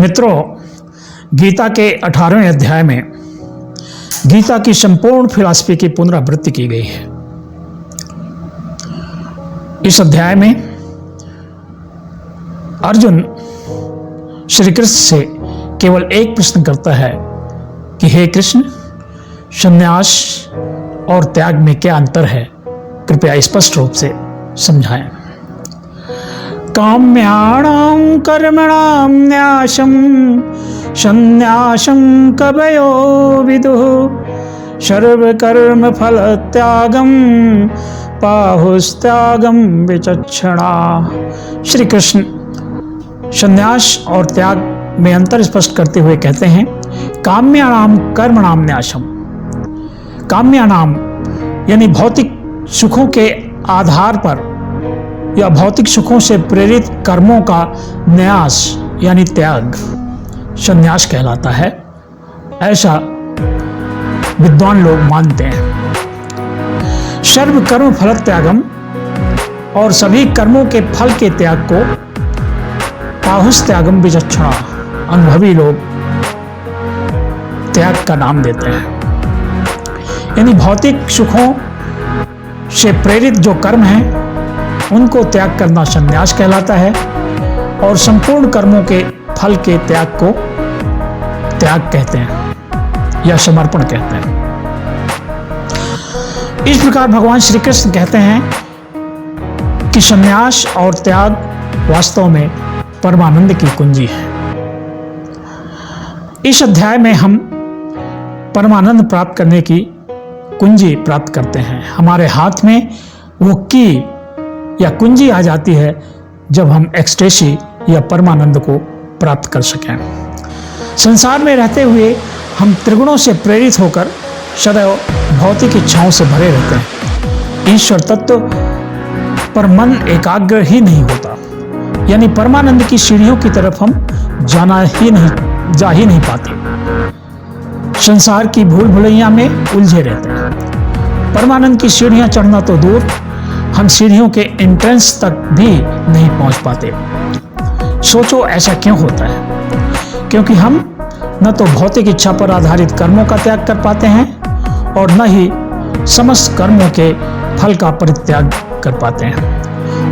मित्रों, गीता के 18वें अध्याय में गीता की संपूर्ण फिलॉसफी की पुनरावृत्ति की गई है। इस अध्याय में अर्जुन श्री कृष्ण से केवल एक प्रश्न करता है कि हे कृष्ण, संन्यास और त्याग में क्या अंतर है, कृपया स्पष्ट रूप से समझाएं। काम्याणां कर्मणां न्यासं संन्यासं कवयो विदुः सर्वकर्म फल त्यागं पाहुस्त्यागं विचक्षणा। श्री कृष्ण संन्यास और त्याग में अंतर स्पष्ट करते हुए कहते हैं, काम्याणां कर्मणां न्यासं। काम्याणां यानी भौतिक सुखों के आधार पर या भौतिक सुखों से प्रेरित कर्मों का न्यास यानी त्याग संन्यास कहलाता है, ऐसा विद्वान लोग मानते हैं। सर्व कर्म फल त्यागम और सभी कर्मों के फल के त्याग को पाहुस त्यागम विचक्षणा अनुभवी लोग त्याग का नाम देते हैं। यानी भौतिक सुखों से प्रेरित जो कर्म हैं उनको त्याग करना संन्यास कहलाता है और संपूर्ण कर्मों के फल के त्याग को त्याग कहते हैं या समर्पण कहते हैं। इस प्रकार भगवान श्री कृष्ण कहते हैं कि संन्यास और त्याग वास्तव में परमानंद की कुंजी है। इस अध्याय में हम परमानंद प्राप्त करने की कुंजी प्राप्त करते हैं। हमारे हाथ में वो की या कुंजी आ जाती है जब हम एक्सटेसी या परमानंद को प्राप्त कर सकें। संसार में रहते हुए हम त्रिगुणों से प्रेरित होकर सदैव भौतिक इच्छाओं से भरे रहते हैं। ईश्वर तत्व पर मन एकाग्र ही नहीं होता, यानी परमानंद की सीढ़ियों की तरफ हम जा ही नहीं पाते। संसार की भूल भुलैया में उलझे रहते हैं। परमानंद की सीढ़ियां चढ़ना तो दूर, हम सीढ़ियों के एंट्रेंस तक भी नहीं पहुंच पाते। सोचो ऐसा क्यों होता है? क्योंकि हम न तो भौतिक इच्छा पर आधारित कर्मों का त्याग कर पाते हैं और न ही समस्त कर्मों के फल का परित्याग कर पाते हैं।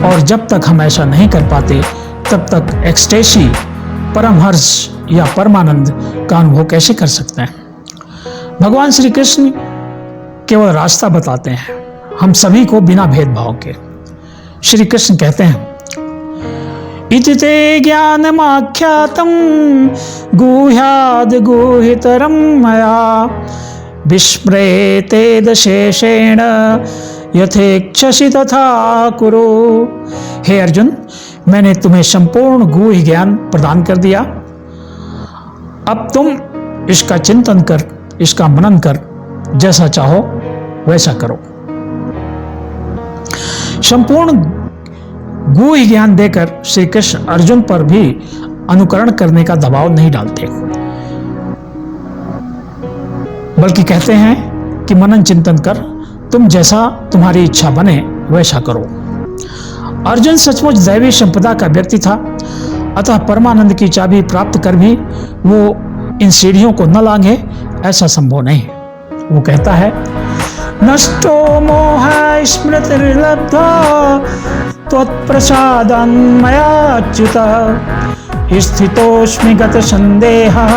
और जब तक हम ऐसा नहीं कर पाते तब तक एक्सटेसी, परमहर्ष या परमानंद का अनुभव कैसे कर सकते हैं? भगवान श्री कृष्ण केवल रास्ता बताते हैं हम सभी को बिना भेदभाव के। श्री कृष्ण कहते हैं, इति ते ज्ञानमाख्यातं गुह्याद् गुहितरं मया विस्मृतेदशेषेण यथेच्छसि तथा कुरु। हे अर्जुन, मैंने तुम्हें संपूर्ण गुह्य ज्ञान प्रदान कर दिया। अब तुम इसका चिंतन कर, इसका मनन कर, जैसा चाहो वैसा करो। संपूर्ण गुह्य ज्ञान देकर श्री कृष्ण अर्जुन पर भी अनुकरण करने का दबाव नहीं डालते, बल्कि कहते हैं कि मनन चिंतन कर, तुम जैसा तुम्हारी इच्छा बने वैसा करो। अर्जुन सचमुच दैवी संपदा का व्यक्ति था, अतः परमानंद की चाबी प्राप्त कर भी वो इन सीढ़ियों को न लांघे ऐसा संभव नहीं। वो कहता है, नष्टो मोह स्मृतिर्लब्धा त्वत्प्रसादान् मयाच्युतः स्थितोऽस्मि गत संदेहः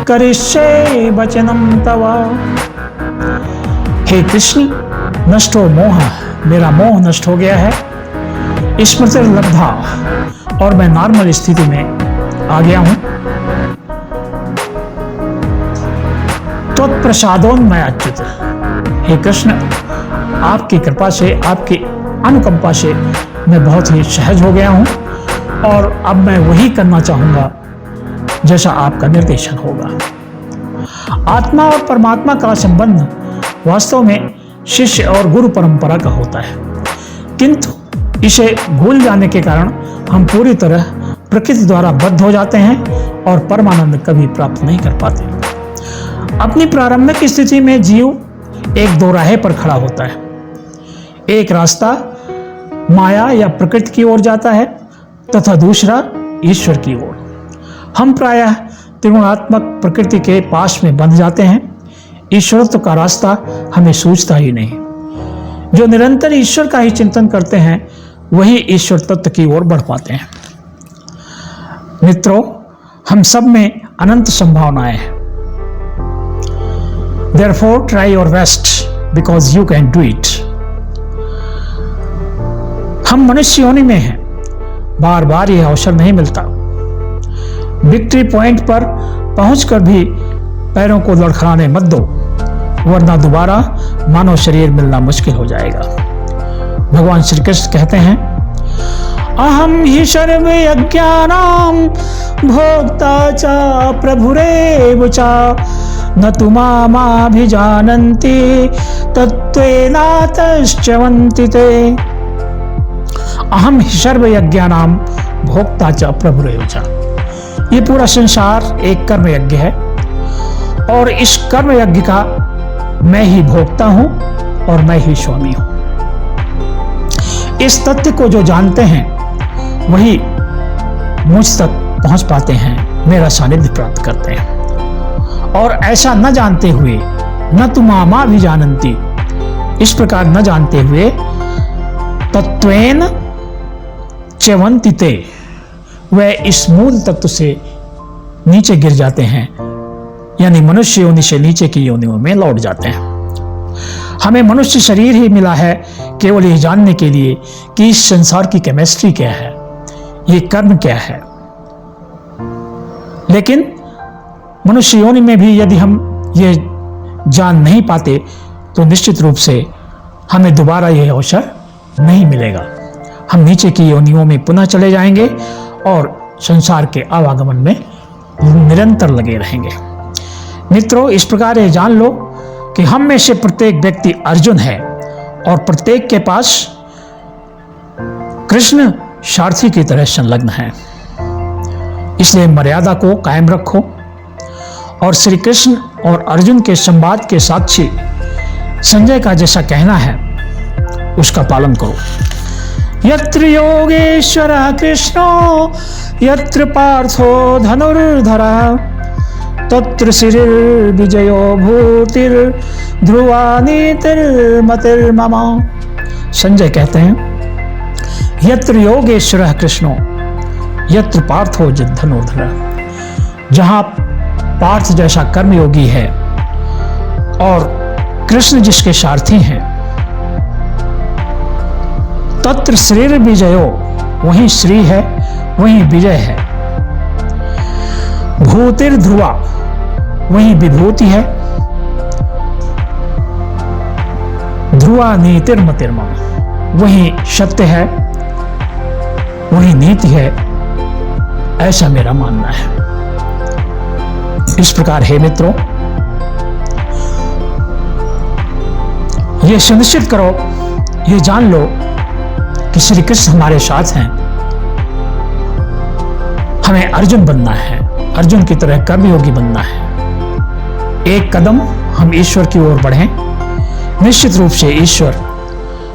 करिष्ये वचनं तव। हे कृष्ण, नष्टो मोह, मेरा मोह नष्ट हो गया है। स्मृतिर्लब्धा, और मैं नॉर्मल स्थिति में आ गया हूं। त्वत्प्रसादोन् मयाच्युतः, हे कृष्ण, आपकी कृपा से, आपकी अनुकंपा से मैं बहुत ही सहज हो गया हूं और अब मैं वही करना चाहूंगा जैसा आपका निर्देशन होगा। आत्मा और परमात्मा का संबंध वास्तव में शिष्य और गुरु परंपरा का होता है, किंतु इसे भूल जाने के कारण हम पूरी तरह प्रकृति द्वारा बद्ध हो जाते हैं और परमानंद कभी प्राप्त नहीं कर पाते। अपनी प्रारंभिक स्थिति में जीव एक दोराहे पर खड़ा होता है। एक रास्ता माया या प्रकृति की ओर जाता है तथा दूसरा ईश्वर की ओर। हम प्रायः त्रिगुणात्मक प्रकृति के पाश में बंध जाते हैं। ईश्वरत्व का रास्ता हमें सूझता ही नहीं। जो निरंतर ईश्वर का ही चिंतन करते हैं वही ईश्वर तत्व की ओर बढ़ पाते हैं। मित्रों, हम सब में अनंत संभावनाएं हैं। Therefore, try your best because you can do it. हम मनुष्य योनि में हैं, बार बार यह अवसर नहीं मिलता। विक्ट्री पॉइंट पर पहुंचकर भी पैरों को लड़खड़ाने मत दो, वरना दोबारा मानव शरीर मिलना मुश्किल हो जाएगा। भगवान श्री कृष्ण कहते हैं, अहम ही सर्वयज्ञानां भोक्ता च प्रभुरेव च न तु मामाभिजानन्ति तत्त्वेनातश्च्यवन्ति ते। अहम ही सर्वयज्ञानां भोक्ता च प्रभुरेव च। ये पूरा संसार एक कर्म यज्ञ है और इस कर्म यज्ञ का मैं ही भोक्ता हूं और मैं ही स्वामी हूं। इस तथ्य को जो जानते हैं वही मुझ तक पहुंच पाते हैं, मेरा सानिध्य प्राप्त करते हैं। और ऐसा न जानते हुए, न तु मामाभिजानन्ति, इस प्रकार न जानते हुए, तत्त्वेन च्यवन्ति ते, वे इस मूल तत्व से नीचे गिर जाते हैं, यानी मनुष्य योनि से नीचे की योनियों में लौट जाते हैं। हमें मनुष्य शरीर ही मिला है केवल ये जानने के लिए कि इस संसार की केमिस्ट्री क्या है, ये कर्म क्या है। लेकिन मनुष्य योनि में भी यदि हम ये जान नहीं पाते तो निश्चित रूप से हमें दोबारा यह अवसर नहीं मिलेगा। हम नीचे की योनियों में पुनः चले जाएंगे और संसार के आवागमन में निरंतर लगे रहेंगे। मित्रों, इस प्रकार ये जान लो कि हम में से प्रत्येक व्यक्ति अर्जुन है और प्रत्येक के पास कृष्ण सारथी की तरह संलग्न है। इसलिए मर्यादा को कायम रखो और श्री कृष्ण और अर्जुन के संवाद के साक्षी संजय का जैसा कहना है उसका पालन करो। यत्र योगेश्वरः कृष्णो यत्र पार्थो धनुर्धरः तत्र श्रीर्विजयो भूतिर्ध्रुवा नीतिर्मतिर्मम। संजय कहते हैं, यत्र योगेश्वरः कृष्णो यत्र पार्थो धनुर्धरः। जहां पार्थ जैसा कर्मयोगी है और कृष्ण जिसके सारथी हैं, तत्र श्रीर विजयो, वहीं श्री है, वहीं विजय है। भूतिर ध्रुवा, वहीं विभूति है। ध्रुवा नीतिर्मतिर्मम, वहीं सत्य है, वहीं नीति है, ऐसा मेरा मानना है। इस प्रकार हे मित्रों, ये सुनिश्चित करो, ये जान लो कि श्री कृष्ण हमारे साथ हैं। हमें अर्जुन बनना है, अर्जुन की तरह कर्मयोगी बनना है। एक कदम हम ईश्वर की ओर बढ़ें, निश्चित रूप से ईश्वर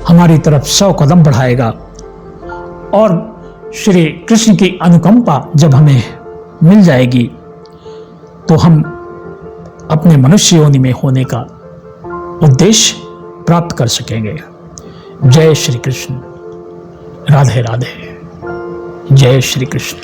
हमारी तरफ 100 कदम बढ़ाएगा और श्री कृष्ण की अनुकंपा जब हमें मिल जाएगी तो हम अपने मनुष्य योनि में होने का उद्देश्य प्राप्त कर सकेंगे। जय श्री कृष्ण। राधे राधे। जय श्री कृष्ण।